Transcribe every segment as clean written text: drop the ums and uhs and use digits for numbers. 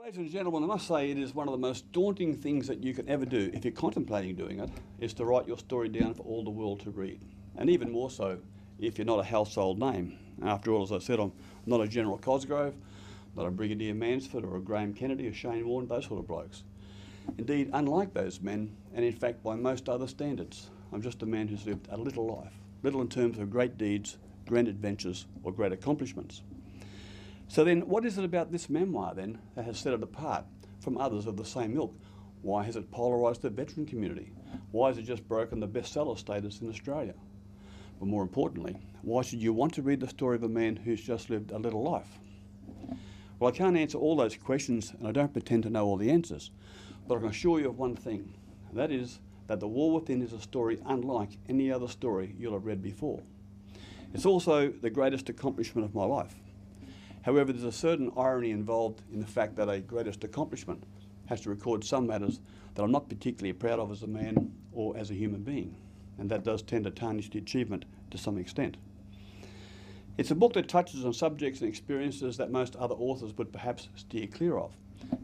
Ladies and gentlemen, I must say it is one of the most daunting things that you can ever do, if you're contemplating doing it, is to write your story down for all the world to read. And even more so if you're not a household name. After all, as I said, I'm not a General Cosgrove, not a Brigadier Mansford or a Graham Kennedy or Shane Warne, those sort of blokes. Indeed, unlike those men, and in fact by most other standards, I'm just a man who's lived a little life, little in terms of great deeds, grand adventures or great accomplishments. So then, what is it about this memoir then that has set it apart from others of the same ilk? Why has it polarised the veteran community? Why has it just broken the bestseller status in Australia? But more importantly, why should you want to read the story of a man who's just lived a little life? Well, I can't answer all those questions, and I don't pretend to know all the answers, but I can assure you of one thing, and that is that The War Within is a story unlike any other story you'll have read before. It's also the greatest accomplishment of my life. However, there's a certain irony involved in the fact that a greatest accomplishment has to record some matters that I'm not particularly proud of as a man or as a human being, and that does tend to tarnish the achievement to some extent. It's a book that touches on subjects and experiences that most other authors would perhaps steer clear of,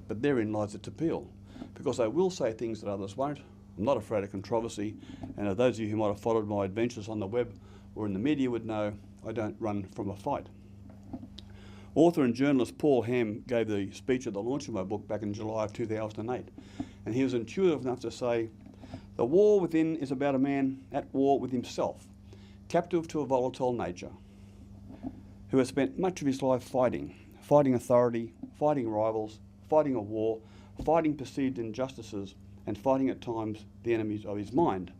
but therein lies its appeal, because I will say things that others won't. I'm not afraid of controversy, and as those of you who might have followed my adventures on the web or in the media would know, I don't run from a fight. Author and journalist Paul Ham gave the speech at the launch of my book back in July of 2008, and he was intuitive enough to say, "The war within is about a man at war with himself, captive to a volatile nature, who has spent much of his life fighting authority, fighting rivals, fighting a war, fighting perceived injustices, and fighting at times the enemies of his mind."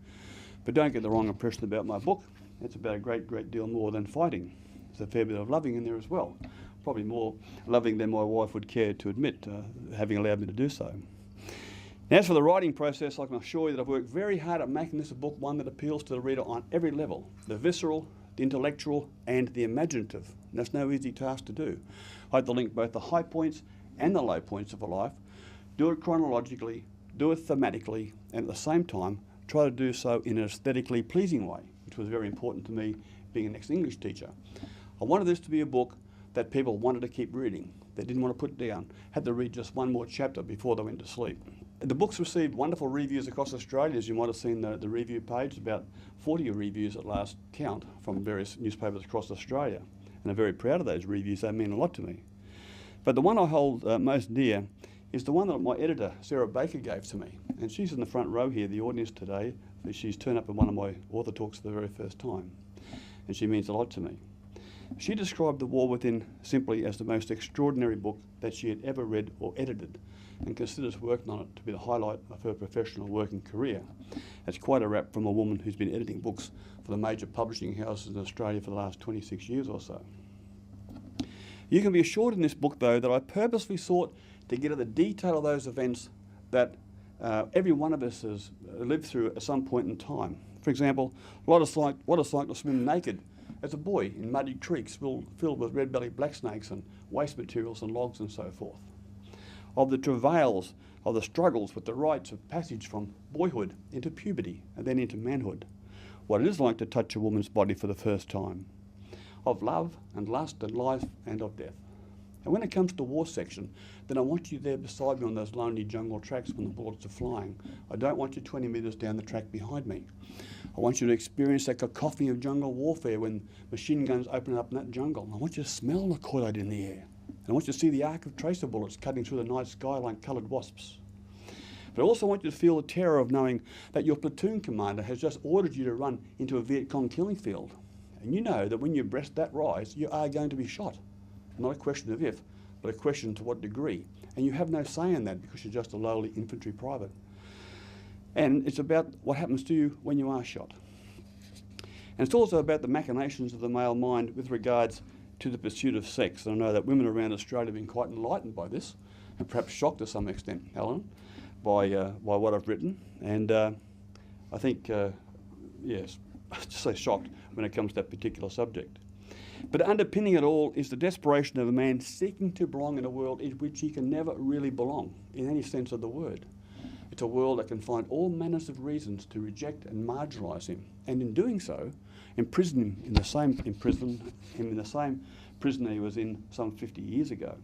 But don't get the wrong impression about my book. It's about a great deal more than fighting. There's a fair bit of loving in there as well. Probably more loving than my wife would care to admit, having allowed me to do so. Now, as for the writing process, I can assure you that I've worked very hard at making this a book one that appeals to the reader on every level, the visceral, the intellectual and the imaginative. And that's no easy task to do. I had to link both the high points and the low points of a life, do it chronologically, do it thematically, and at the same time try to do so in an aesthetically pleasing way, which was very important to me being an ex-English teacher. I wanted this to be a book that people wanted to keep reading. They didn't want to put it down, had to read just one more chapter before they went to sleep. The book's received wonderful reviews across Australia, as you might have seen the review page, about 40 reviews at last count from various newspapers across Australia. And I'm very proud of those reviews, they mean a lot to me. But the one I hold most dear is the one that my editor, Sarah Baker, gave to me. And she's in the front row here, the audience today. She's turned up in one of my author talks for the very first time. And she means a lot to me. She described The War Within simply as the most extraordinary book that she had ever read or edited, and considers working on it to be the highlight of her professional working career. That's quite a rap from a woman who's been editing books for the major publishing houses in Australia for the last 26 years or so. You can be assured in this book, though, that I purposely sought to get at the detail of those events that every one of us has lived through at some point in time. For example, what it's like to swim naked as a boy in muddy creeks filled with red-bellied black snakes and waste materials and logs and so forth. Of the travails, of the struggles with the rites of passage from boyhood into puberty and then into manhood. What it is like to touch a woman's body for the first time. Of love and lust and life and of death. And when it comes to war section, then I want you there beside me on those lonely jungle tracks when the bullets are flying. I don't want you 20 metres down the track behind me. I want you to experience that cacophony of jungle warfare when machine guns open up in that jungle. I want you to smell the coilite in the air. And I want you to see the arc of tracer bullets cutting through the night sky like coloured wasps. But I also want you to feel the terror of knowing that your platoon commander has just ordered you to run into a Viet Cong killing field. And you know that when you breast that rise, you are going to be shot. Not a question of if, but a question to what degree. And you have no say in that because you're just a lowly infantry private. And it's about what happens to you when you are shot. And it's also about the machinations of the male mind with regards to the pursuit of sex. And I know that women around Australia have been quite enlightened by this, and perhaps shocked to some extent, Helen, by what I've written. And I think, yes, I'd just say shocked when it comes to that particular subject. But underpinning it all is the desperation of a man seeking to belong in a world in which he can never really belong, in any sense of the word. It's a world that can find all manners of reasons to reject and marginalise him, and in doing so, imprison him in the same prison he was in some 50 years ago.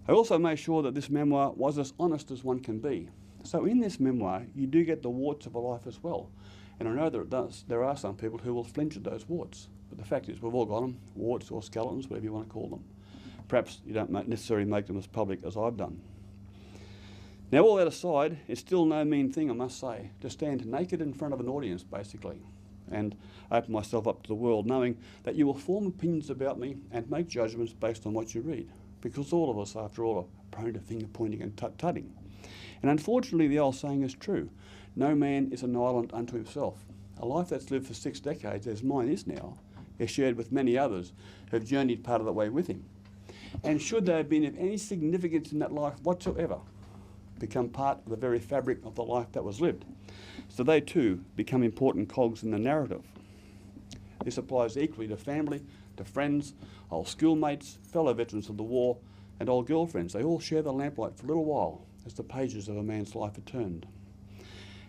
I also made sure that this memoir was as honest as one can be. So in this memoir, you do get the warts of a life as well. And I know that there are some people who will flinch at those warts. But the fact is, we've all got them, warts or skeletons, whatever you want to call them. Perhaps you don't necessarily make them as public as I've done. Now, all that aside, it's still no mean thing, I must say, to stand naked in front of an audience, basically, and open myself up to the world, knowing that you will form opinions about me and make judgments based on what you read. Because all of us, after all, are prone to finger pointing and tut-tutting. And unfortunately, the old saying is true. No man is an island unto himself. A life that's lived for 6 decades, as mine is now, is shared with many others who have journeyed part of the way with him. And should they have been of any significance in that life whatsoever, become part of the very fabric of the life that was lived. So they too become important cogs in the narrative. This applies equally to family, to friends, old schoolmates, fellow veterans of the war, and old girlfriends. They all share the lamplight for a little while as the pages of a man's life are turned.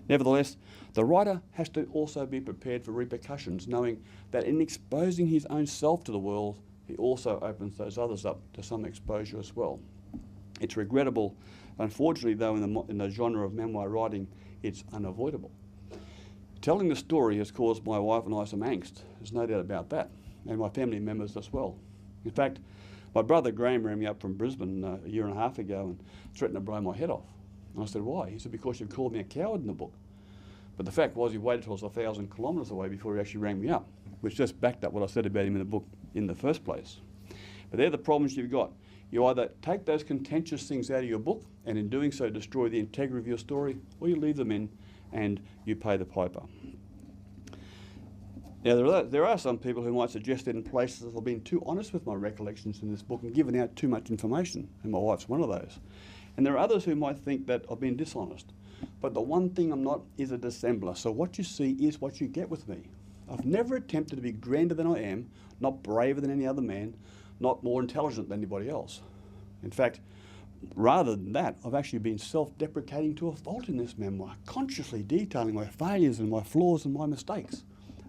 Nevertheless, the writer has to also be prepared for repercussions, knowing that in exposing his own self to the world, he also opens those others up to some exposure as well. It's regrettable. Unfortunately, though, in the genre of memoir writing, it's unavoidable. Telling the story has caused my wife and I some angst. There's no doubt about that, and my family members as well. In fact, my brother Graham rang me up from Brisbane a year and a half ago and threatened to blow my head off. And I said, why? He said, because you've called me a coward in the book. But the fact was he waited till I was 1,000 kilometres away before he actually rang me up, which just backed up what I said about him in the book in the first place. But they're the problems you've got. You either take those contentious things out of your book and in doing so destroy the integrity of your story, or you leave them in and you pay the piper. Now, there are some people who might suggest that in places I've been too honest with my recollections in this book and given out too much information, and my wife's one of those. And there are others who might think that I've been dishonest. But the one thing I'm not is a dissembler, so what you see is what you get with me. I've never attempted to be grander than I am, not braver than any other man, not more intelligent than anybody else. In fact, rather than that, I've actually been self-deprecating to a fault in this memoir, consciously detailing my failures and my flaws and my mistakes,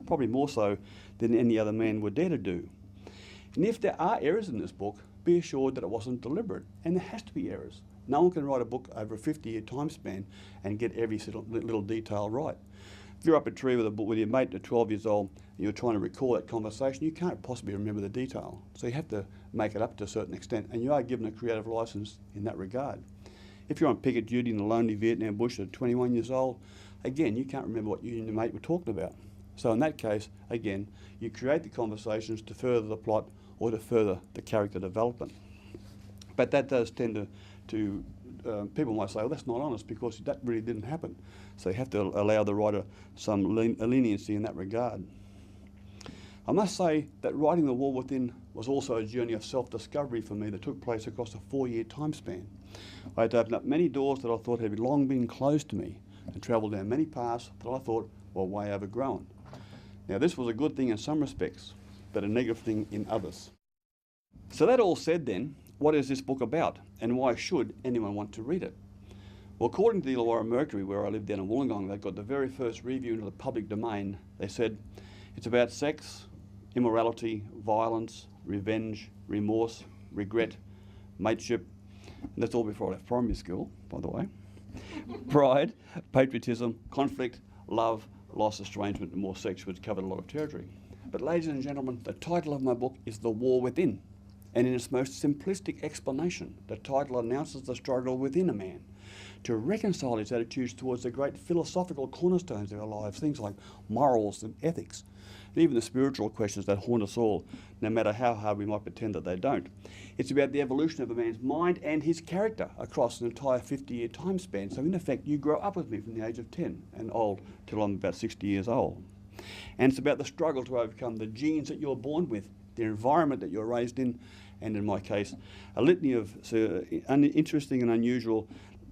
probably more so than any other man would dare to do. And if there are errors in this book, be assured that it wasn't deliberate, and there has to be errors. No one can write a book over a 50-year time span and get every little detail right. If you're up a tree with your mate at 12 years old and you're trying to recall that conversation, you can't possibly remember the detail. So you have to make it up to a certain extent, and you are given a creative license in that regard. If you're on picket duty in the lonely Vietnam bush at 21 years old, again, you can't remember what you and your mate were talking about. So in that case, again, you create the conversations to further the plot or to further the character development. But that does tend to people might say, well, that's not honest because that really didn't happen. So you have to allow the writer some leniency in that regard. I must say that writing The War Within was also a journey of self-discovery for me that took place across a 4-year time span. I had to open up many doors that I thought had long been closed to me and travel down many paths that I thought were way overgrown. Now, this was a good thing in some respects, but a negative thing in others. So that all said then, what is this book about, and why should anyone want to read it? Well, according to the Illawarra Mercury, where I lived down in Wollongong, they got the very first review into the public domain. They said, it's about sex, immorality, violence, revenge, remorse, regret, mateship, and that's all before I left primary school, by the way, pride, patriotism, conflict, love, loss, estrangement, and more sex, which covered a lot of territory. But ladies and gentlemen, the title of my book is The War Within. And in its most simplistic explanation, the title announces the struggle within a man to reconcile his attitudes towards the great philosophical cornerstones of our lives, things like morals and ethics, and even the spiritual questions that haunt us all, no matter how hard we might pretend that they don't. It's about the evolution of a man's mind and his character across an entire 50-year time span. So in effect, you grow up with me from the age of 10 and old till I'm about 60 years old. And it's about the struggle to overcome the genes that you're born with, the environment that you're raised in, and in my case, a litany of interesting and unusual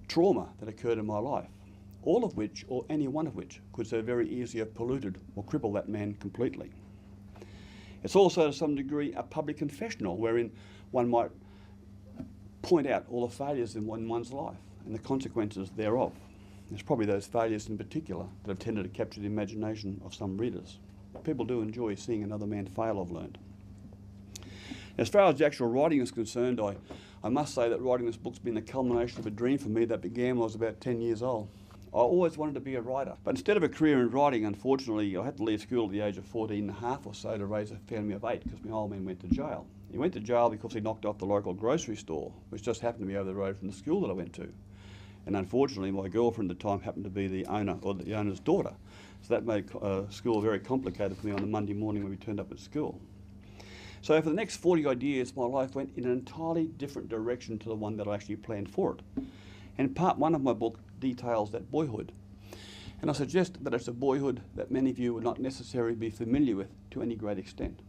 trauma that occurred in my life, all of which, or any one of which, could so very easily have polluted or crippled that man completely. It's also, to some degree, a public confessional wherein one might point out all the failures in one's life and the consequences thereof. It's probably those failures in particular that have tended to capture the imagination of some readers. People do enjoy seeing another man fail, I've learned. As far as the actual writing is concerned, I must say that writing this book's been the culmination of a dream for me that began when I was about 10 years old. I always wanted to be a writer, but instead of a career in writing, unfortunately, I had to leave school at the age of 14 and a half or so to raise a family of 8 because my old man went to jail. He went to jail because he knocked off the local grocery store, which just happened to be over the road from the school that I went to. And unfortunately, my girlfriend at the time happened to be the owner, or the owner's daughter. So that made school very complicated for me on the Monday morning when we turned up at school. So for the next 40 odd years, my life went in an entirely different direction to the one that I actually planned for it. And part 1 of my book details that boyhood. And I suggest that it's a boyhood that many of you would not necessarily be familiar with to any great extent.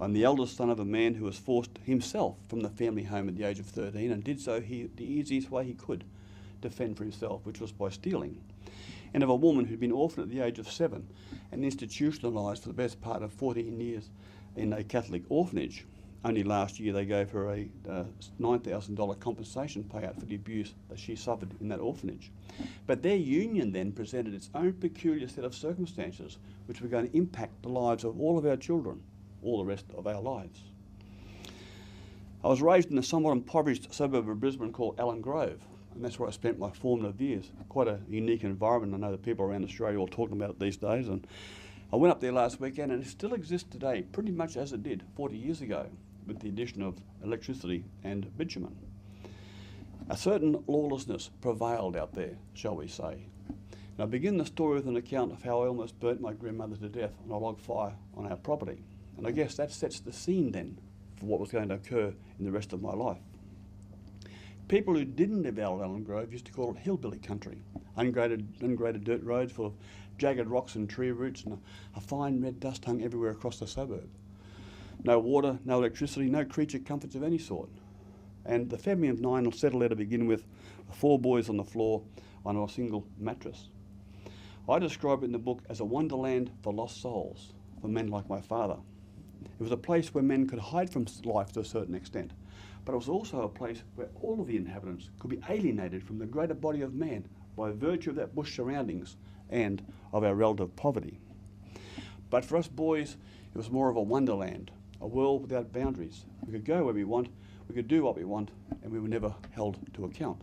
I'm the eldest son of a man who was forced himself from the family home at the age of 13 and did so the easiest way he could to fend for himself, which was by stealing. And of a woman who'd been orphaned at the age of 7 and institutionalised for the best part of 14 years in a Catholic orphanage. Only last year they gave her a $9,000 compensation payout for the abuse that she suffered in that orphanage. But their union then presented its own peculiar set of circumstances which were going to impact the lives of all of our children, all the rest of our lives. I was raised in a somewhat impoverished suburb of Brisbane called Allen Grove, and that's where I spent my formative years. Quite a unique environment. I know the people around Australia are all talking about it these days, and I went up there last weekend and it still exists today, pretty much as it did 40 years ago, with the addition of electricity and bitumen. A certain lawlessness prevailed out there, shall we say. And I begin the story with an account of how I almost burnt my grandmother to death on a log fire on our property. And I guess that sets the scene then for what was going to occur in the rest of my life. People who didn't live out of Allen Grove used to call it hillbilly country. Ungraded dirt roads full of jagged rocks and tree roots, and a fine red dust hung everywhere across the suburb. No water, no electricity, no creature comforts of any sort. And the family of 9 settled there to begin with 4 boys on the floor on a single mattress. I describe it in the book as a wonderland for lost souls, for men like my father. It was a place where men could hide from life to a certain extent, but it was also a place where all of the inhabitants could be alienated from the greater body of man by virtue of that bush surroundings and of our relative poverty. But for us boys, it was more of a wonderland, a world without boundaries. We could go where we want, we could do what we want, and we were never held to account.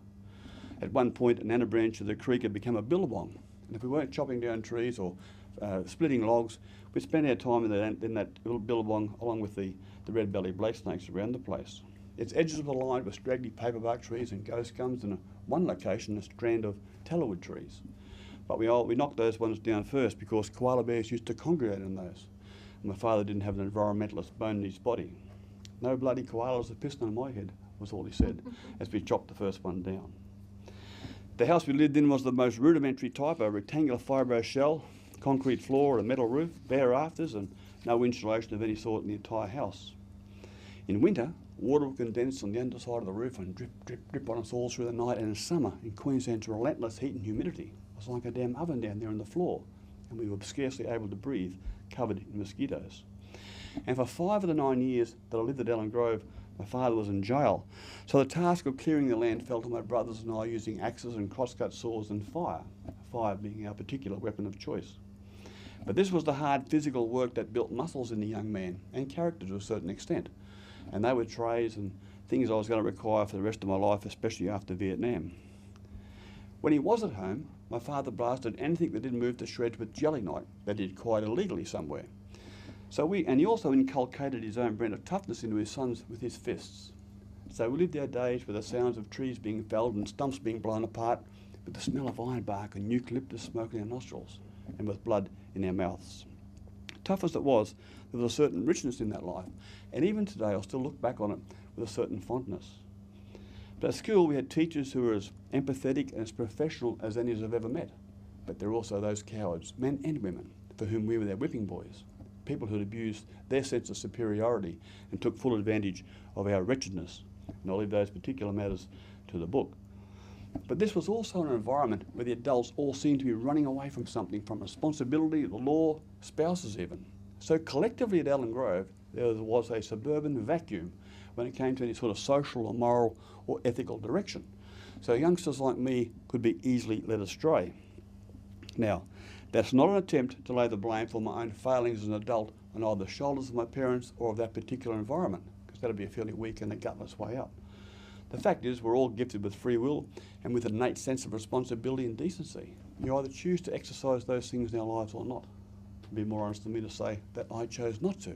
At one point, an anna branch of the creek had become a billabong, and if we weren't chopping down trees or splitting logs, we'd spend our time in that little billabong along with the red-bellied black snakes around the place. Its edges were lined with straggly paperbark trees and ghost gums, and one location a strand of tallowood trees. But we knocked those ones down first because koala bears used to congregate in those. And my father didn't have an environmentalist bone in his body. No bloody koalas, a piston on my head, was all he said, as we chopped the first one down. The house we lived in was the most rudimentary type, a rectangular fibro shell, concrete floor, a metal roof, bare rafters, and no insulation of any sort in the entire house. In winter, water would condense on the underside of the roof and drip, drip, drip on us all through the night, and in summer, in Queensland's relentless heat and humidity, it was like a damn oven down there on the floor, and we were scarcely able to breathe, covered in mosquitoes. And for 5 of the 9 years that I lived at Allen Grove, my father was in jail, so the task of clearing the land fell to my brothers and I using axes and crosscut saws and fire being our particular weapon of choice. But this was the hard physical work that built muscles in the young man, and character to a certain extent. And they were traits and things I was going to require for the rest of my life, especially after Vietnam. When he was at home, my father blasted anything that didn't move to shreds with jelly knife that he'd acquired illegally somewhere. And he also inculcated his own brand of toughness into his sons with his fists. So we lived our days with the sounds of trees being felled and stumps being blown apart, with the smell of ironbark and eucalyptus smoke in our nostrils, and with blood in our mouths. Tough as it was, there was a certain richness in that life, and even today I'll still look back on it with a certain fondness. But at school we had teachers who were as empathetic and as professional as any I've ever met. But there were also those cowards, men and women, for whom we were their whipping boys. People who'd abused their sense of superiority and took full advantage of our wretchedness. And I'll leave those particular matters to the book. But this was also an environment where the adults all seemed to be running away from something, from responsibility, the law, spouses even. So collectively at Allen Grove, there was a suburban vacuum when it came to any sort of social or moral or ethical direction. So youngsters like me could be easily led astray. Now, that's not an attempt to lay the blame for my own failings as an adult on either the shoulders of my parents or of that particular environment, because that would be a fairly weak and a gutless way out. The fact is, we're all gifted with free will and with an innate sense of responsibility and decency. You either choose to exercise those things in our lives or not. It'd be more honest than me to say that I chose not to.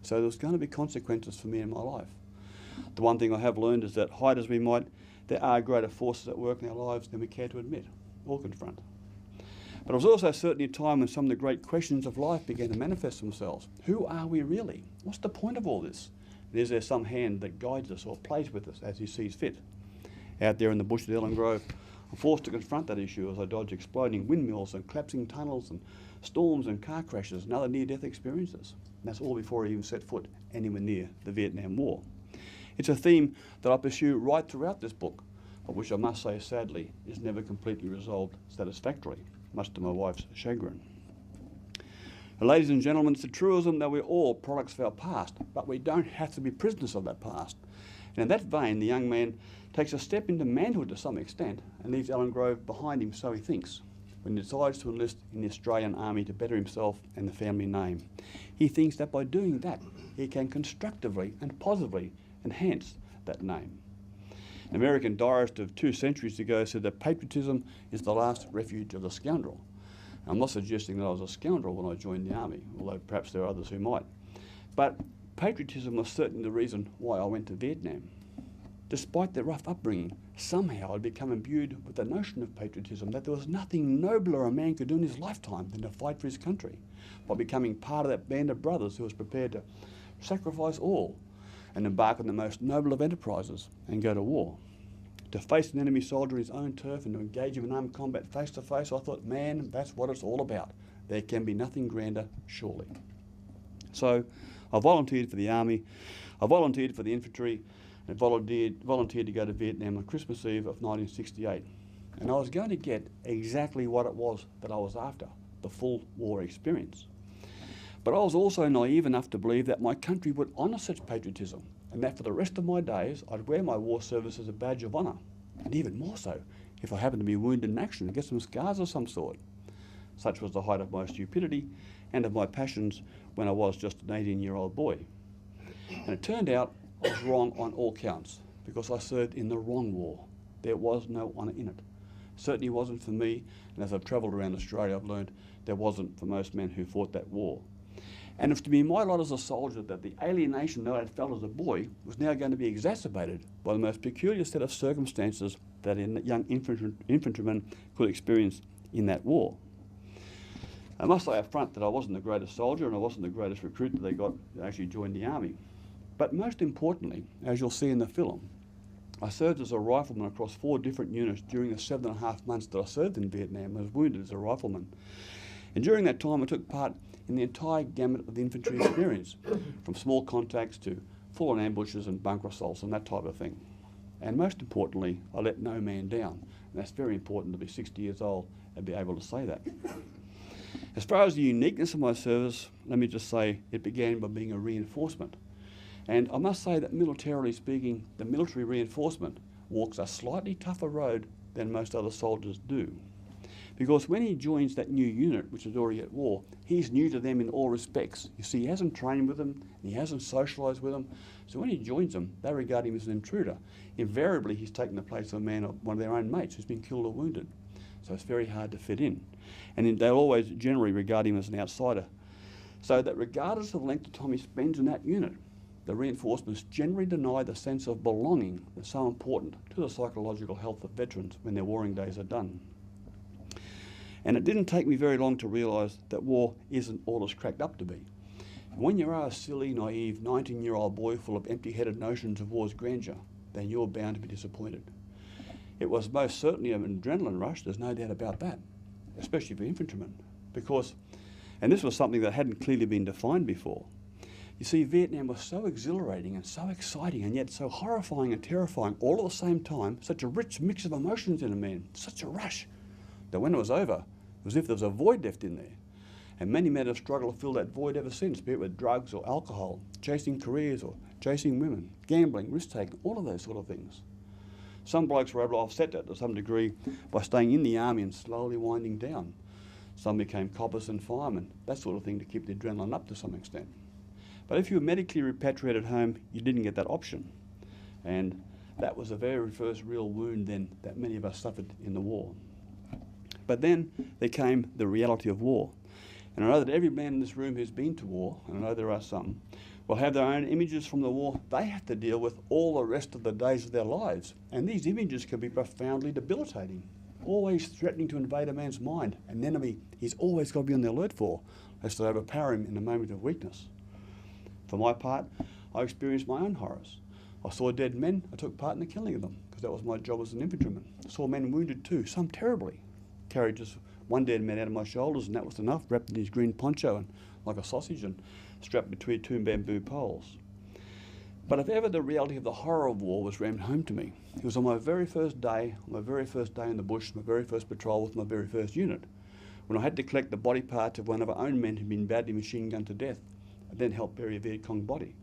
So there's going to be consequences for me in my life. The one thing I have learned is that, hide as we might, there are greater forces at work in our lives than we care to admit or confront. But it was also certainly a time when some of the great questions of life began to manifest themselves. Who are we really? What's the point of all this? And is there some hand that guides us or plays with us as he sees fit? Out there in the bush at Ellen Grove, I'm forced to confront that issue as I dodge exploding windmills and collapsing tunnels and storms and car crashes and other near-death experiences. And that's all before I even set foot anywhere near the Vietnam War. It's a theme that I pursue right throughout this book, but which I must say, sadly, is never completely resolved satisfactorily, much to my wife's chagrin. Now, ladies and gentlemen, it's a truism that we're all products of our past, but we don't have to be prisoners of that past. And in that vein, the young man takes a step into manhood to some extent and leaves Ellen Grove behind him, so he thinks, when he decides to enlist in the Australian Army to better himself and the family name. He thinks that by doing that, he can constructively and positively enhance that name. An American diarist of 2 centuries ago said that patriotism is the last refuge of the scoundrel. I'm not suggesting that I was a scoundrel when I joined the army, although perhaps there are others who might. But patriotism was certainly the reason why I went to Vietnam. Despite their rough upbringing, somehow I'd become imbued with the notion of patriotism, that there was nothing nobler a man could do in his lifetime than to fight for his country, by becoming part of that band of brothers who was prepared to sacrifice all and embark on the most noble of enterprises and go to war. To face an enemy soldier in his own turf and to engage him in armed combat face to face, I thought, man, that's what it's all about. There can be nothing grander, surely. So I volunteered for the army, I volunteered for the infantry, and volunteered to go to Vietnam on Christmas Eve of 1968. And I was going to get exactly what it was that I was after, the full war experience. But I was also naive enough to believe that my country would honour such patriotism, and that for the rest of my days I'd wear my war service as a badge of honour, and even more so if I happened to be wounded in action and get some scars of some sort. Such was the height of my stupidity and of my passions when I was just an 18-year-old boy. And it turned out I was wrong on all counts, because I served in the wrong war. There was no honour in it. Certainly wasn't for me, and as I've travelled around Australia I've learned there wasn't for most men who fought that war. And if to be my lot as a soldier that the alienation that I had felt as a boy was now going to be exacerbated by the most peculiar set of circumstances that a young infantryman could experience in that war. I must say up front that I wasn't the greatest soldier and I wasn't the greatest recruit that they got to actually join the army. But most importantly, as you'll see in the film, I served as a rifleman across 4 different units during the 7.5 months that I served in Vietnam. I was wounded as a rifleman. And during that time I took part in the entire gamut of the infantry experience, from small contacts to full-on ambushes and bunker assaults and that type of thing. And most importantly, I let no man down. And that's very important to be 60 years old and be able to say that. As far as the uniqueness of my service, let me just say it began by being a reinforcement. And I must say that militarily speaking, the military reinforcement walks a slightly tougher road than most other soldiers do. Because when he joins that new unit, which is already at war, he's new to them in all respects. You see, he hasn't trained with them, and he hasn't socialised with them. So when he joins them, they regard him as an intruder. Invariably, he's taken the place of a man, one of their own mates, who's been killed or wounded. So it's very hard to fit in. And they'll always generally regard him as an outsider. So that regardless of the length of time he spends in that unit, the reinforcements generally deny the sense of belonging that's so important to the psychological health of veterans when their warring days are done. And it didn't take me very long to realise that war isn't all it's cracked up to be. When you are a silly, naive, 19-year-old boy full of empty-headed notions of war's grandeur, then you're bound to be disappointed. It was most certainly an adrenaline rush, there's no doubt about that, especially for infantrymen, because, and this was something that hadn't clearly been defined before, you see, Vietnam was so exhilarating and so exciting and yet so horrifying and terrifying all at the same time, such a rich mix of emotions in a man, such a rush, that when it was over, it was as if there was a void left in there. And many men have struggled to fill that void ever since, be it with drugs or alcohol, chasing careers or chasing women, gambling, risk-taking, all of those sort of things. Some blokes were able to offset that to some degree by staying in the army and slowly winding down. Some became coppers and firemen, that sort of thing, to keep the adrenaline up to some extent. But if you were medically repatriated home, you didn't get that option. And That was the very first real wound then that many of us suffered in the war. But then there came the reality of war. And I know that every man in this room who's been to war, and I know there are some, will have their own images from the war they have to deal with all the rest of the days of their lives. And these images can be profoundly debilitating, always threatening to invade a man's mind, an enemy he's always got to be on the alert for, lest they overpower him in a moment of weakness. For my part, I experienced my own horrors. I saw dead men. I took part in the killing of them, because that was my job as an infantryman. I saw men wounded too, some terribly. Carried just one dead man out of my shoulders, and that was enough, wrapped in his green poncho and like a sausage and strapped between two bamboo poles. But if ever the reality of the horror of war was rammed home to me, it was on my very first day in the bush, my very first patrol with my very first unit, when I had to collect the body parts of one of our own men who'd been badly machine-gunned to death, and then help bury a Viet Cong body.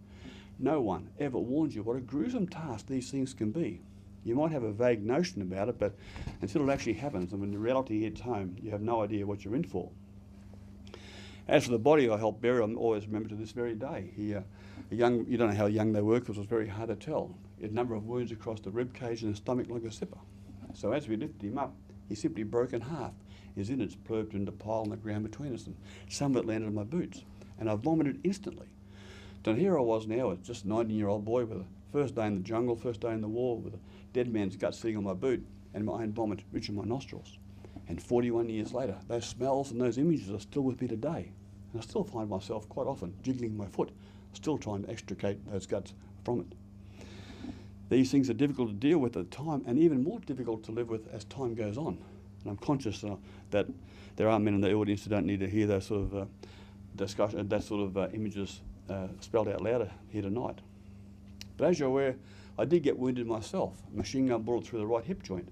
No one ever warns you what a gruesome task these things can be. You might have a vague notion about it, but until it actually happens, and when the reality hits home, you have no idea what you're in for. As for the body I helped bury, I always remember to this very day. You don't know how young they were, because it was very hard to tell. He had a number of wounds across the rib cage and the stomach like a zipper. So as we lifted him up, he simply broke in half. His innards plurped into a pile on the ground between us, and some of it landed on my boots. And I vomited instantly. So here I was now, as just a 19-year-old boy with a first day in the jungle, first day in the war, with a dead man's gut sitting on my boot and my own vomit reaching my nostrils. And 41 years later, those smells and those images are still with me today. And I still find myself quite often jiggling my foot, still trying to extricate those guts from it. These things are difficult to deal with at the time, and even more difficult to live with as time goes on. And I'm conscious that there are men in the audience who don't need to hear those sort of discussion, that sort of images spelled out louder here tonight. But as you're aware, I did get wounded myself, a machine gun bullet through the right hip joint,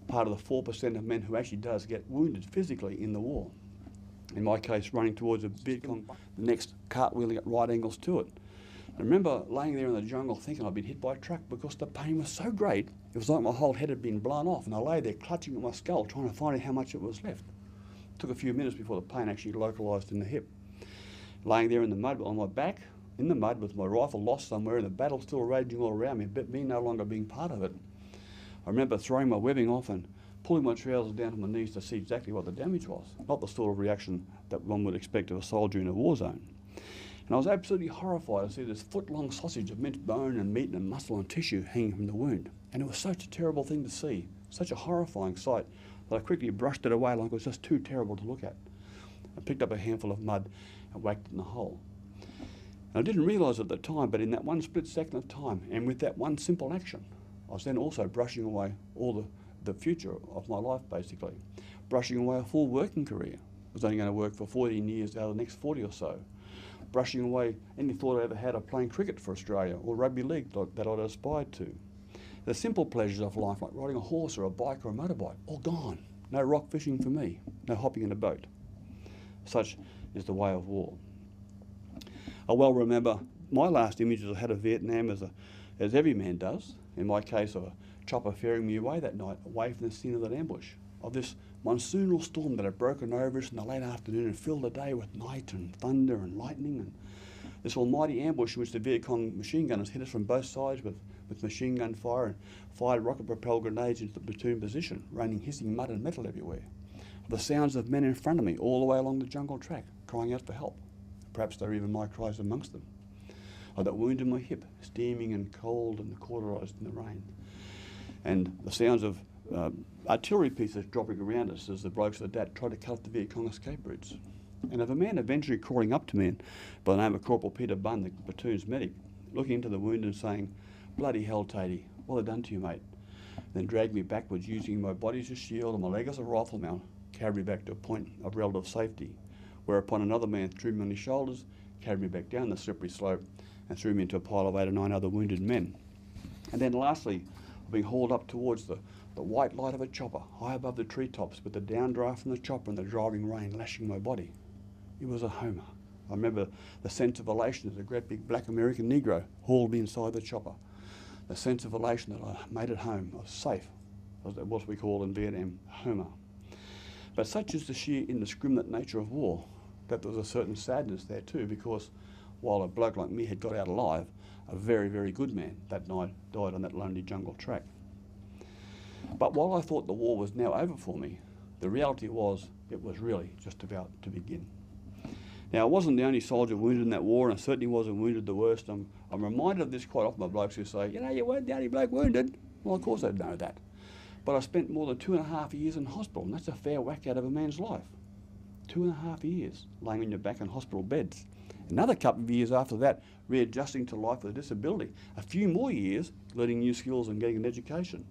part of the 4% of men who actually does get wounded physically in the war. In my case, running towards a Viet Cong, the next cartwheeling at right angles to it. I remember laying there in the jungle thinking I'd been hit by a truck because the pain was so great, it was like my whole head had been blown off, and I lay there clutching at my skull, trying to find out how much it was left. It took a few minutes before the pain actually localised in the hip. Laying there in the mud on my back, in the mud with my rifle lost somewhere and the battle still raging all around me, but me no longer being part of it. I remember throwing my webbing off and pulling my trousers down to my knees to see exactly what the damage was, not the sort of reaction that one would expect of a soldier in a war zone. And I was absolutely horrified to see this foot-long sausage of minced bone and meat and muscle and tissue hanging from the wound. And it was such a terrible thing to see, such a horrifying sight, that I quickly brushed it away like it was just too terrible to look at. I picked up a handful of mud and whacked it in the hole. And I didn't realise at the time, but in that one split second of time, and with that one simple action, I was then also brushing away all the future of my life, basically. Brushing away a full working career. I was only going to work for 14 years out of the next 40 or so. Brushing away any thought I ever had of playing cricket for Australia or rugby league that I'd aspired to. The simple pleasures of life, like riding a horse or a bike or a motorbike, all gone. No rock fishing for me, no hopping in a boat. Such is the way of war. I well remember my last images I had of Vietnam as every man does, in my case of a chopper ferrying me away that night, away from the scene of that ambush, of this monsoonal storm that had broken over us in the late afternoon and filled the day with night and thunder and lightning, and this almighty ambush in which the Viet Cong machine gunners hit us from both sides with machine gun fire and fired rocket-propelled grenades into the platoon position, raining hissing mud and metal everywhere. The sounds of men in front of me all the way along the jungle track, crying out for help. Perhaps they were even my cries amongst them. Of that wound in my hip, steaming and cold and cauterised in the rain. And the sounds of artillery pieces dropping around us as the blokes at that tried to cut the Viet Cong escape routes. And of a man eventually crawling up to me by the name of Corporal Peter Bunn, the platoon's medic, looking into the wound and saying, "Bloody hell, Tatey, what have I done to you, mate?" Then dragged me backwards using my body as a shield and my leg as a rifle mount, carried me back to a point of relative safety, whereupon another man threw me on his shoulders, carried me back down the slippery slope and threw me into a pile of 8 or 9 other wounded men. And then lastly, being hauled up towards the white light of a chopper, high above the treetops, with the downdraft from the chopper and the driving rain lashing my body. It was a homer. I remember the sense of elation as a great big black American Negro hauled me inside the chopper. The sense of elation that I made it home, I was safe, as what we call in Vietnam, homer. But such is the sheer indiscriminate nature of war, that there was a certain sadness there too, because while a bloke like me had got out alive, a very, very good man that night died on that lonely jungle track. But while I thought the war was now over for me, the reality was it was really just about to begin. Now, I wasn't the only soldier wounded in that war, and I certainly wasn't wounded the worst. I'm reminded of this quite often by blokes who say, you know, you weren't the only bloke wounded. Well, of course I'd know that. But I spent more than 2.5 years in hospital, and that's a fair whack out of a man's life. 2.5 years laying on your back in hospital beds. Another couple of years after that, readjusting to life with a disability. A few more years learning new skills and getting an education.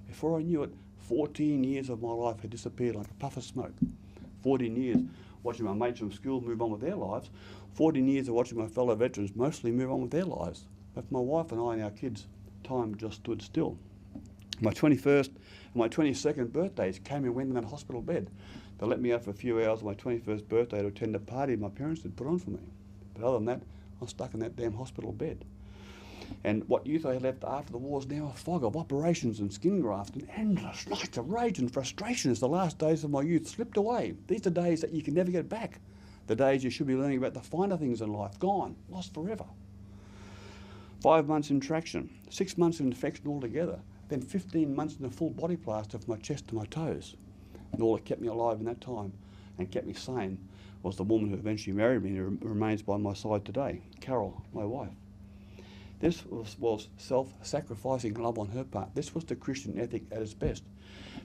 Before I knew it, 14 years of my life had disappeared like a puff of smoke. 14 years watching my mates from school move on with their lives. 14 years of watching my fellow veterans mostly move on with their lives. But for my wife and I and our kids, time just stood still. My 21st and my 22nd birthdays came and went in that hospital bed. They let me out for a few hours on my 21st birthday to attend a party my parents had put on for me. But other than that, I was stuck in that damn hospital bed. And what youth I had left after the war is now a fog of operations and skin graft and endless nights of rage and frustration as the last days of my youth slipped away. These are days that you can never get back. The days you should be learning about the finer things in life, gone, lost forever. 5 months in traction, 6 months of infection altogether, then 15 months in a full body plaster from my chest to my toes. And all that kept me alive in that time and kept me sane was the woman who eventually married me and who remains by my side today, Carol, my wife. This was self-sacrificing love on her part. This was the Christian ethic at its best.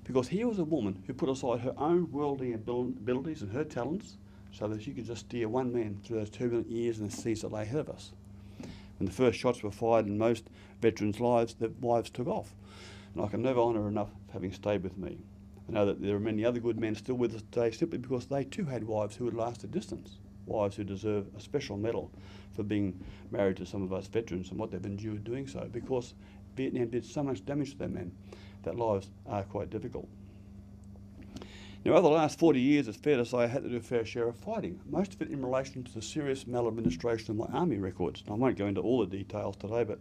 Because here was a woman who put aside her own worldly abilities and her talents so that she could just steer one man through those turbulent years and the seas that lay ahead of us. When the first shots were fired in most veterans' lives, their wives took off. And I can never honour her enough for having stayed with me. I know that there are many other good men still with us today simply because they too had wives who would last a distance. Wives who deserve a special medal for being married to some of us veterans and what they've endured doing so, because Vietnam did so much damage to their men that lives are quite difficult. Now, over the last 40 years, it's fair to say I had to do a fair share of fighting, most of it in relation to the serious maladministration of my army records. And I won't go into all the details today, but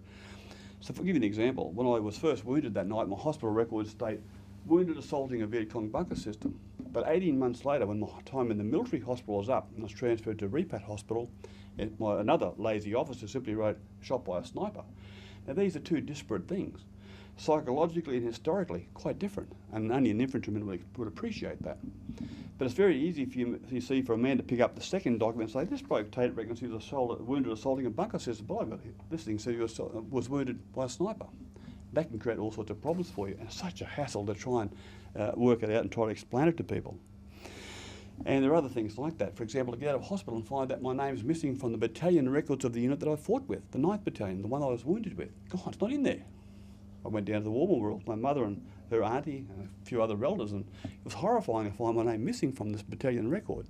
so if I give you an example, when I was first wounded that night, my hospital records state wounded assaulting a Viet Cong bunker system. But 18 months later, when my time in the military hospital was up and I was transferred to Repat Hospital, another lazy officer simply wrote, shot by a sniper. Now these are two disparate things. Psychologically and historically, quite different, and only an infantryman would appreciate that. But it's very easy for a man to pick up the second document and say, this bloke Tate reckons he was wounded assaulting a bunker system, but this thing said he was wounded by a sniper. That can create all sorts of problems for you, and it's such a hassle to try and work it out and try to explain it to people. And there are other things like that. For example, to get out of hospital and find that my name's missing from the battalion records of the unit that I fought with, the 9th Battalion, the one I was wounded with. God, it's not in there. I went down to the war memorial with my mother and her auntie and a few other relatives, and it was horrifying to find my name missing from this battalion record.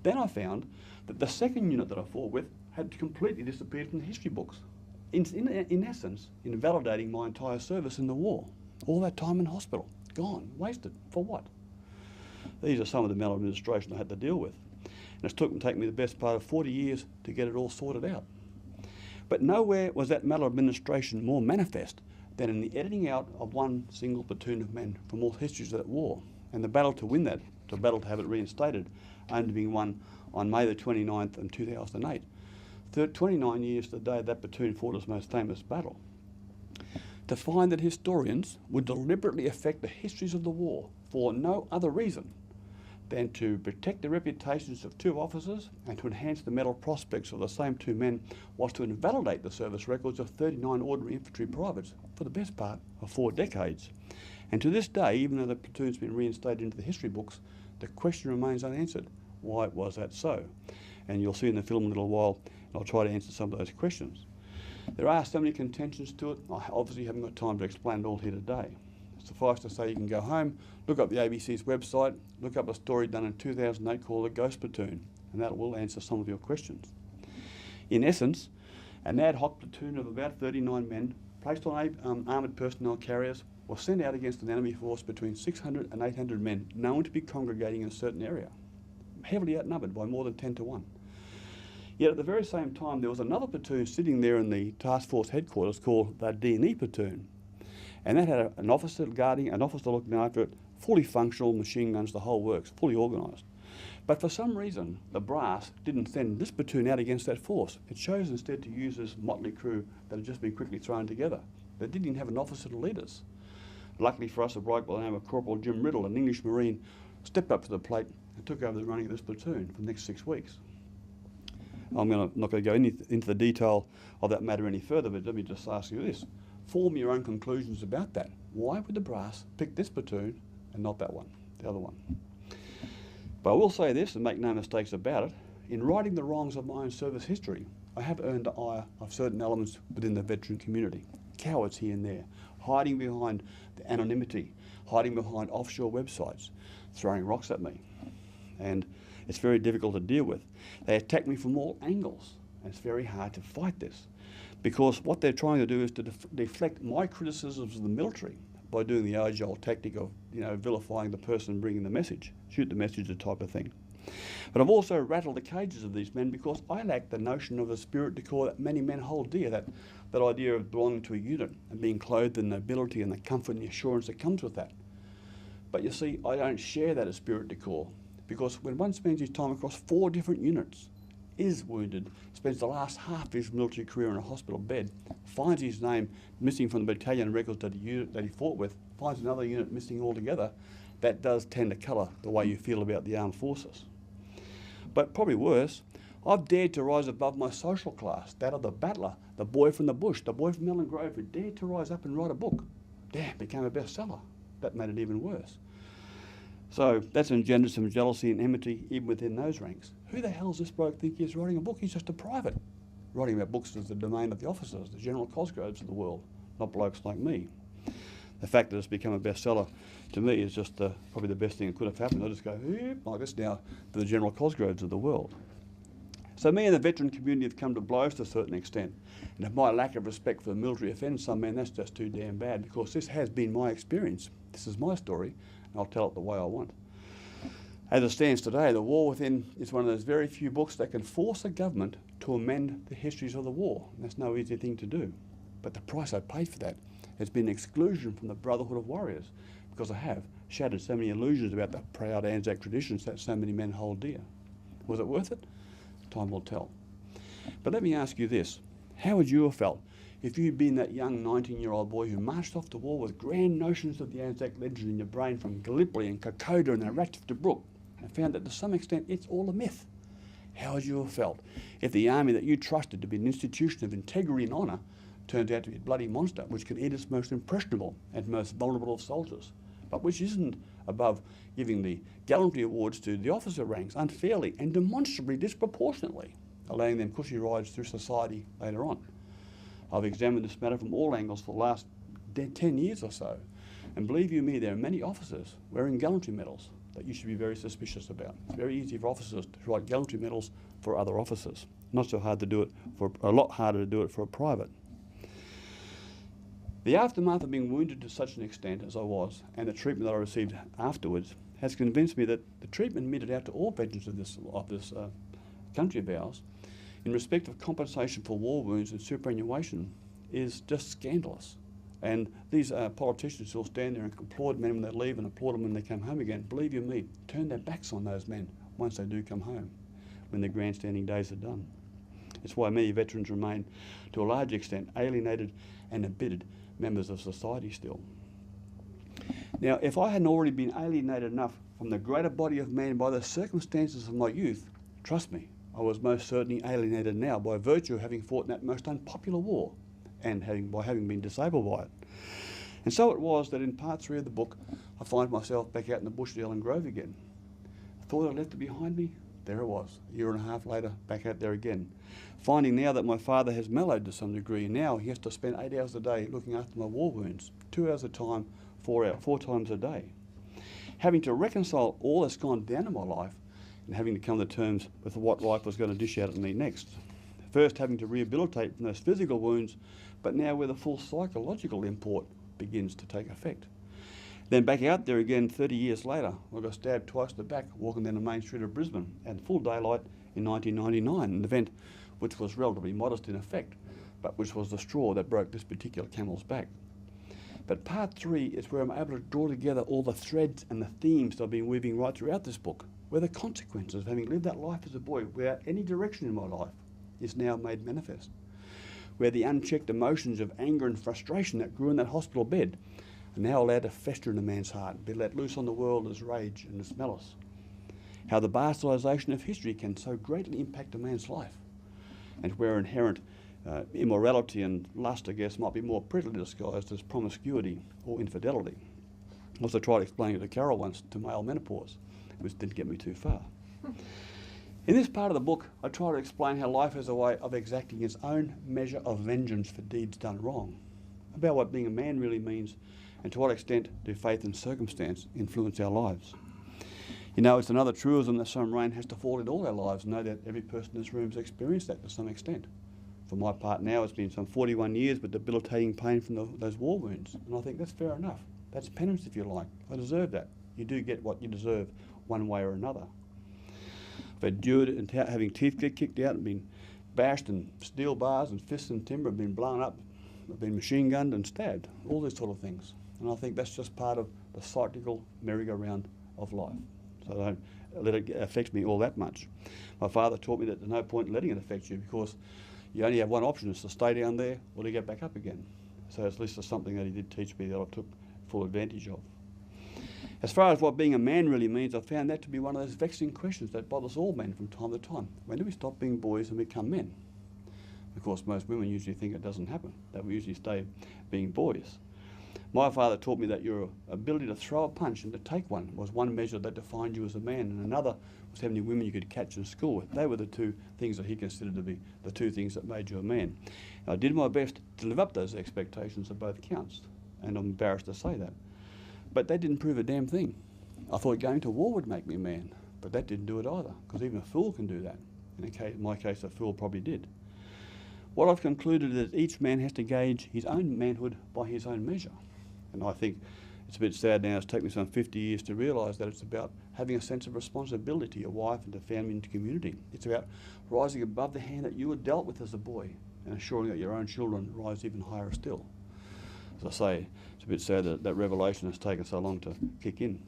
Then I found that the second unit that I fought with had completely disappeared from the history books. In essence, invalidating my entire service in the war. All that time in hospital, gone, wasted, for what? These are some of the maladministration I had to deal with. And it's taken me the best part of 40 years to get it all sorted out. But nowhere was that maladministration more manifest than in the editing out of one single platoon of men from all histories of that war. And the battle to win that, the battle to have it reinstated, only being won on May the 29th in 2008. 29 years to the day that platoon fought its most famous battle. To find that historians would deliberately affect the histories of the war for no other reason than to protect the reputations of two officers and to enhance the medal prospects of the same two men was to invalidate the service records of 39 ordinary infantry privates for the best part of 4 decades. And to this day, even though the platoon's been reinstated into the history books, the question remains unanswered. Why was that so? And you'll see in the film in a little while, I'll try to answer some of those questions. There are so many contentions to it. I obviously haven't got time to explain it all here today. Suffice to say, you can go home, look up the ABC's website, look up a story done in 2008 called The Ghost Platoon, and that will answer some of your questions. In essence, an ad hoc platoon of about 39 men, placed on armoured personnel carriers, was sent out against an enemy force between 600 and 800 men known to be congregating in a certain area, heavily outnumbered by more than 10 to 1. Yet at the very same time, there was another platoon sitting there in the task force headquarters called the D&E platoon. And that had an officer guarding, an officer looking after it, fully functional, machine guns, the whole works, fully organised. But for some reason, the brass didn't send this platoon out against that force. It chose instead to use this motley crew that had just been quickly thrown together. They didn't even have an officer to lead us. Luckily for us, a bloke by the name of Corporal Jim Riddle, an English Marine, stepped up to the plate and took over the running of this platoon for the next 6 weeks. I'm not going to go into the detail of that matter any further, but let me just ask you this. Form your own conclusions about that. Why would the brass pick this platoon and not that one, the other one? But I will say this, and make no mistakes about it, in righting the wrongs of my own service history, I have earned the ire of certain elements within the veteran community. Cowards here and there, hiding behind the anonymity, hiding behind offshore websites, throwing rocks at me. And it's very difficult to deal with. They attack me from all angles, and it's very hard to fight this, because what they're trying to do is to deflect my criticisms of the military by doing the age-old tactic of, vilifying the person bringing the message, shoot the messenger type of thing. But I've also rattled the cages of these men because I lack the notion of a spirit de corps that many men hold dear, that idea of belonging to a unit and being clothed in nobility and the comfort and the assurance that comes with that. But you see, I don't share that spirit de corps, because when one spends his time across 4 different units, is wounded, spends the last half of his military career in a hospital bed, finds his name missing from the battalion records that he fought with, finds another unit missing altogether, that does tend to colour the way you feel about the armed forces. But probably worse, I've dared to rise above my social class, that of the battler, the boy from the bush, the boy from Melon Grove who dared to rise up and write a book. Damn, became a bestseller. That made it even worse. So that's engendered some jealousy and enmity even within those ranks. Who the hell does this bloke think he's writing a book? He's just a private. Writing about books is the domain of the officers, the General Cosgroves of the world, not blokes like me. The fact that it's become a bestseller, to me, is just probably the best thing that could have happened. I just go, like this now, to the General Cosgroves of the world. So me and the veteran community have come to blows to a certain extent. And if my lack of respect for the military offends some men, that's just too damn bad, because this has been my experience. This is my story, and I'll tell it the way I want. As it stands today, The War Within is one of those very few books that can force a government to amend the histories of the war. And that's no easy thing to do. But the price I paid for that has been exclusion from the Brotherhood of Warriors, because I have shattered so many illusions about the proud Anzac traditions that so many men hold dear. Was it worth it? Time will tell. But let me ask you this. How would you have felt if you'd been that young 19-year-old boy who marched off to war with grand notions of the Anzac legend in your brain from Gallipoli and Kokoda and the Rats of Tobruk, and found that to some extent it's all a myth? How would you have felt if the army that you trusted to be an institution of integrity and honour turned out to be a bloody monster which can eat its most impressionable and most vulnerable of soldiers, but which isn't above giving the gallantry awards to the officer ranks unfairly and demonstrably disproportionately, allowing them cushy rides through society later on? I've examined this matter from all angles for the last 10 years or so, and believe you me, there are many officers wearing gallantry medals that you should be very suspicious about. It's very easy for officers to write gallantry medals for other officers. Not so hard to do it for, a lot harder to do it for a private. The aftermath of being wounded to such an extent as I was, and the treatment that I received afterwards, has convinced me that the treatment meted out to all veterans of this country of ours, in respect of compensation for war wounds and superannuation, is just scandalous. And these politicians who will stand there and applaud men when they leave and applaud them when they come home again, believe you me, turn their backs on those men once they do come home, when their grandstanding days are done. It's why many veterans remain, to a large extent, alienated and embittered members of society still. Now, if I hadn't already been alienated enough from the greater body of man by the circumstances of my youth, trust me, I was most certainly alienated now by virtue of having fought in that most unpopular war, and by having been disabled by it. And so it was that in part 3 of the book, I find myself back out in the bush at Ellen Grove again. I thought I'd left it behind me. There it was, a year and a half later, back out there again. Finding now that my father has mellowed to some degree, and now he has to spend 8 hours a day looking after my war wounds, 2 hours a time, 4 times a day. Having to reconcile all that's gone down in my life, and having to come to terms with what life was going to dish out at me next. First having to rehabilitate from those physical wounds, but now where the full psychological import begins to take effect. Then back out there again 30 years later, I got stabbed twice in the back walking down the main street of Brisbane at full daylight in 1999, an event which was relatively modest in effect, but which was the straw that broke this particular camel's back. But part 3 is where I'm able to draw together all the threads and the themes that I've been weaving right throughout this book, where the consequences of having lived that life as a boy without any direction in my life is now made manifest, where the unchecked emotions of anger and frustration that grew in that hospital bed are now allowed to fester in a man's heart and be let loose on the world as rage and as malice. How the bastardisation of history can so greatly impact a man's life, and where inherent immorality and lust, I guess, might be more prettily disguised as promiscuity or infidelity. I also tried explaining it to Carol once, to male menopause, which didn't get me too far. In this part of the book, I try to explain how life has a way of exacting its own measure of vengeance for deeds done wrong, about what being a man really means, and to what extent do faith and circumstance influence our lives. You know, it's another truism that some rain has to fall in all our lives, and no doubt every person in this room has experienced that to some extent. For my part now, it's been some 41 years with debilitating pain from those war wounds, and I think that's fair enough. That's penance, if you like. I deserve that. You do get what you deserve one way or another. I've endured it and having teeth get kicked out and been bashed, and steel bars and fists and timber have been blown up, I've been machine gunned and stabbed, all these sort of things. And I think that's just part of the cyclical merry-go-round of life. So I don't let it affect me all that much. My father taught me that there's no point in letting it affect you, because you only have one option, is to stay down there or to get back up again. So at least it's something that he did teach me that I took full advantage of. As far as what being a man really means, I found that to be one of those vexing questions that bothers all men from time to time. When do we stop being boys and become men? Of course, most women usually think it doesn't happen, that we usually stay being boys. My father taught me that your ability to throw a punch and to take one was one measure that defined you as a man, and another was how many women you could catch in school with. They were the two things that he considered to be the two things that made you a man. And I did my best to live up those expectations on both counts, and I'm embarrassed to say that. But that didn't prove a damn thing. I thought going to war would make me a man, but that didn't do it either, because even a fool can do that. In my case, a fool probably did. What I've concluded is that each man has to gauge his own manhood by his own measure. And I think it's a bit sad now, it's taken me some 50 years to realise that it's about having a sense of responsibility to your wife and to family and to community. It's about rising above the hand that you were dealt with as a boy and assuring that your own children rise even higher still. As I say, it's a bit sad that that revelation has taken so long to kick in.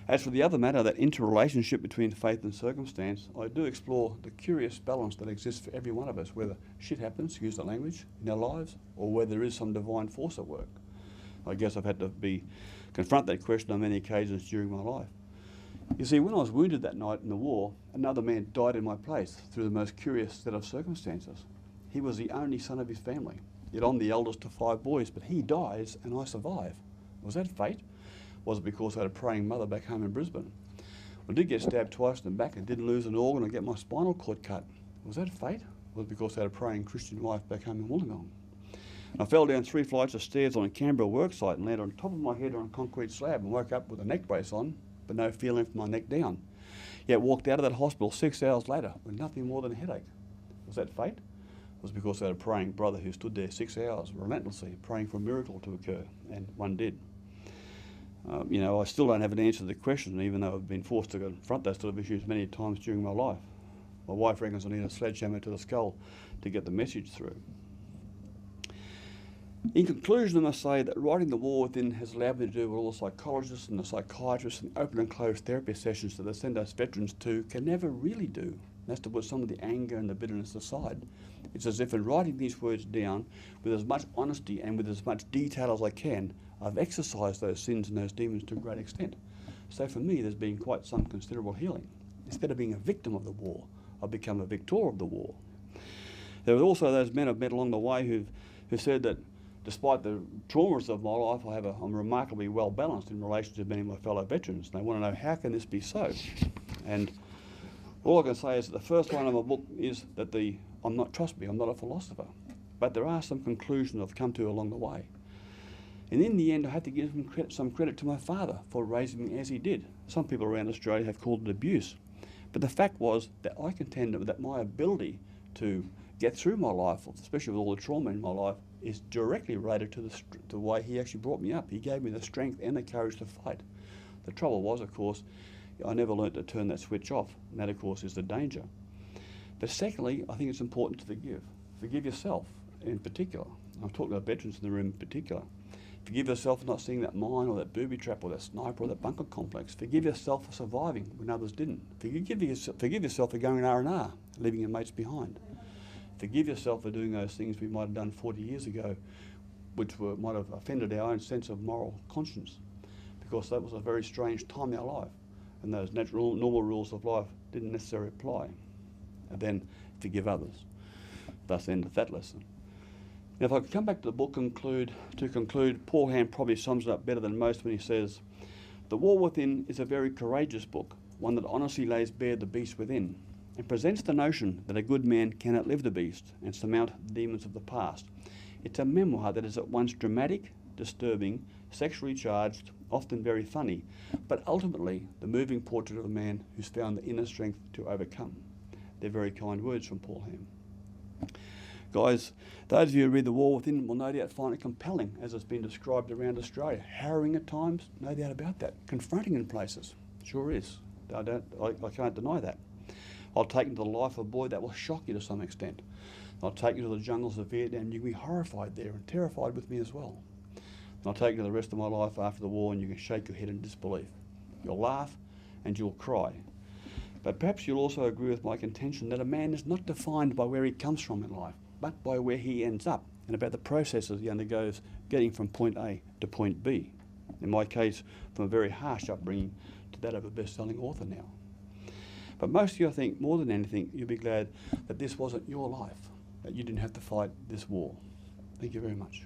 As for the other matter, that interrelationship between faith and circumstance, I do explore the curious balance that exists for every one of us, whether shit happens, excuse the language, in our lives, or whether there is some divine force at work. I guess I've had to confront that question on many occasions during my life. You see, when I was wounded that night in the war, another man died in my place through the most curious set of circumstances. He was the only son of his family. Yet I'm the eldest of 5 boys, but he dies and I survive. Was that fate? Was it because I had a praying mother back home in Brisbane? I did get stabbed twice in the back and didn't lose an organ or get my spinal cord cut. Was that fate? Was it because I had a praying Christian wife back home in Wollongong? I fell down 3 flights of stairs on a Canberra worksite and landed on top of my head on a concrete slab and woke up with a neck brace on, but no feeling from my neck down. Yet walked out of that hospital 6 hours later with nothing more than a headache. Was that fate? Was because I had a praying brother who stood there 6 hours relentlessly praying for a miracle to occur, and one did. I still don't have an answer to the question, even though I've been forced to confront those sort of issues many times during my life. My wife reckons I need a sledgehammer to the skull to get the message through. In conclusion, I must say that writing The War Within has allowed me to do what all the psychologists and the psychiatrists and open and closed therapy sessions that they send us veterans to can never really do. And that's to put some of the anger and the bitterness aside. It's as if in writing these words down with as much honesty and with as much detail as I can, I've exercised those sins and those demons to a great extent. So for me, there's been quite some considerable healing. Instead of being a victim of the war, I've become a victor of the war. There are also those men I've met along the way who said that despite the traumas of my life, I'm remarkably well balanced in relation to many of my fellow veterans. And they want to know, how can this be so? And all I can say is that the first line of my book is that I'm not a philosopher, but there are some conclusions I've come to along the way. And in the end, I have to give some credit to my father for raising me as he did. Some people around Australia have called it abuse. But the fact was that I contend that my ability to get through my life, especially with all the trauma in my life, is directly related to the way he actually brought me up. He gave me the strength and the courage to fight. The trouble was, of course, I never learnt to turn that switch off, and that, of course, is the danger. But secondly, I think it's important to forgive. Forgive yourself in particular. I'm talking about veterans in the room in particular. Forgive yourself for not seeing that mine or that booby trap or that sniper or that bunker complex. Forgive yourself for surviving when others didn't. Forgive yourself for going R&R, leaving your mates behind. Forgive yourself for doing those things we might have done 40 years ago, which might have offended our own sense of moral conscience, because that was a very strange time in our life, and those natural, normal rules of life didn't necessarily apply. And then forgive others. Thus endeth that lesson. Now, if I could come back to the book to conclude, Paul Ham probably sums it up better than most when he says, "The War Within is a very courageous book, one that honestly lays bare the beast within, and presents the notion that a good man can outlive the beast and surmount the demons of the past. It's a memoir that is at once dramatic, disturbing, sexually charged, often very funny, but ultimately the moving portrait of a man who's found the inner strength to overcome." They're very kind words from Paul Ham. Guys, those of you who read The War Within will no doubt find it compelling, as it's been described around Australia. Harrowing at times, no doubt about that. Confronting in places, sure is. I can't deny that. I'll take you to the life of a boy that will shock you to some extent. I'll take you to the jungles of Vietnam. You can be horrified there and terrified with me as well. And I'll take you to the rest of my life after the war, and you can shake your head in disbelief. You'll laugh and you'll cry. But perhaps you'll also agree with my contention that a man is not defined by where he comes from in life, but by where he ends up and about the processes he undergoes getting from point A to point B. In my case, from a very harsh upbringing to that of a best-selling author now. But most of you, I think, more than anything, you'll be glad that this wasn't your life, that you didn't have to fight this war. Thank you very much.